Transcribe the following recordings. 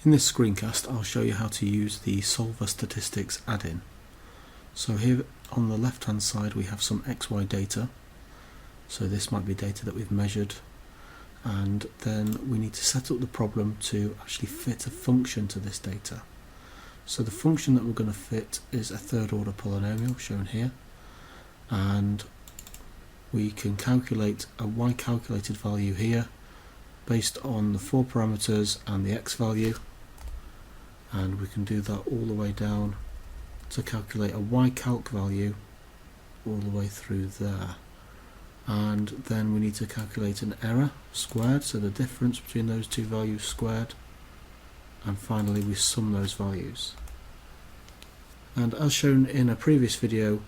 In this screencast I'll show you how to use the Solver Statistics add-in. So here on the left hand side we have some XY data. So this might be data that we've measured, and then we need to set up the problem to actually fit a function to this data. So the function that we're going to fit is a third order polynomial shown here, and we can calculate a y calculated value here based on the 4 parameters and the x value, and we can do that all the way down to calculate a y calc value all the way through there. And then we need to calculate an error squared, so the difference between those two values squared, and finally we sum those values. And as shown in a previous video,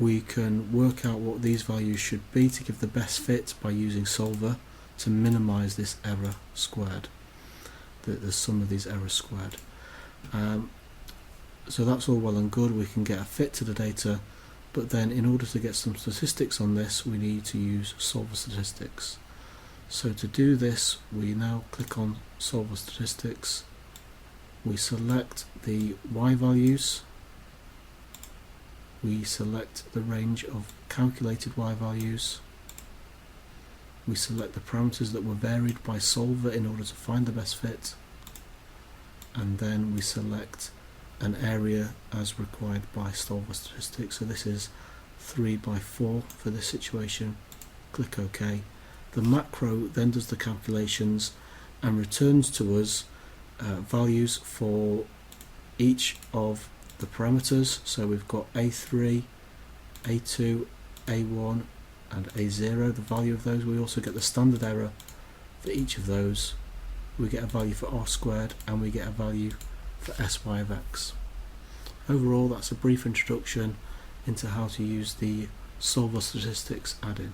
we can work out what these values should be to give the best fit by using Solver to minimize this error squared, the sum of these errors squared. So that's all well and good, we can get a fit to the data, but then in order to get some statistics on this we need to use Solver Statistics. So to do this we now click on Solver Statistics, we select the y values, we select the range of calculated y values, we select the parameters that were varied by Solver in order to find the best fit, and then we select an area as required by Solver Statistics. So this is 3 by 4 for this situation. Click OK. The macro then does the calculations and returns to us values for each of the parameters. So we've got A3, A2, A1 and A0, the value of those. We also get the standard error for each of those. We get a value for r squared and we get a value for sy of x. Overall, that's a brief introduction into how to use the Solver Statistics add-in.